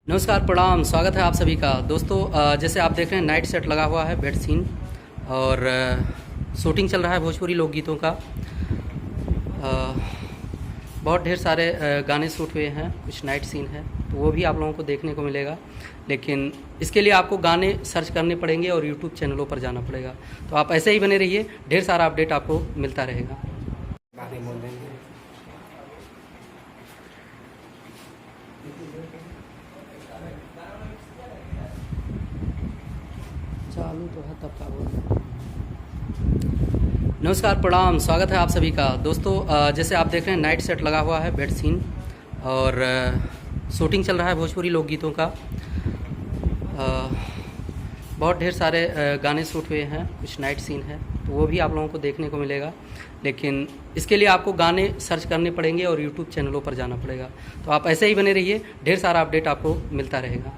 नमस्कार, प्रणाम। स्वागत है आप सभी का। दोस्तों, जैसे आप देख रहे हैं नाइट सेट लगा हुआ है, बेड सीन और शूटिंग चल रहा है भोजपुरी लोकगीतों का। बहुत ढेर सारे गाने शूट हुए हैं, कुछ नाइट सीन है तो वो भी आप लोगों को देखने को मिलेगा। लेकिन इसके लिए आपको गाने सर्च करने पड़ेंगे और यूट्यूब चैनलों पर जाना पड़ेगा। तो आप ऐसे ही बने रहिए, ढेर सारा अपडेट आपको मिलता रहेगा। गाने बोल देंगे। चालू तो है तब का बोल। नमस्कार, प्रणाम। स्वागत है आप सभी का। दोस्तों, जैसे आप देख रहे हैं नाइट सेट लगा हुआ है, बेड सीन और शूटिंग चल रहा है भोजपुरी लोकगीतों का। बहुत ढेर सारे गाने शूट हुए हैं, कुछ नाइट सीन है तो वो भी आप लोगों को देखने को मिलेगा। लेकिन इसके लिए आपको गाने सर्च करने पड़ेंगे और यूट्यूब चैनलों पर जाना पड़ेगा। तो आप ऐसे ही बने रहिए, ढेर सारा अपडेट आपको मिलता रहेगा।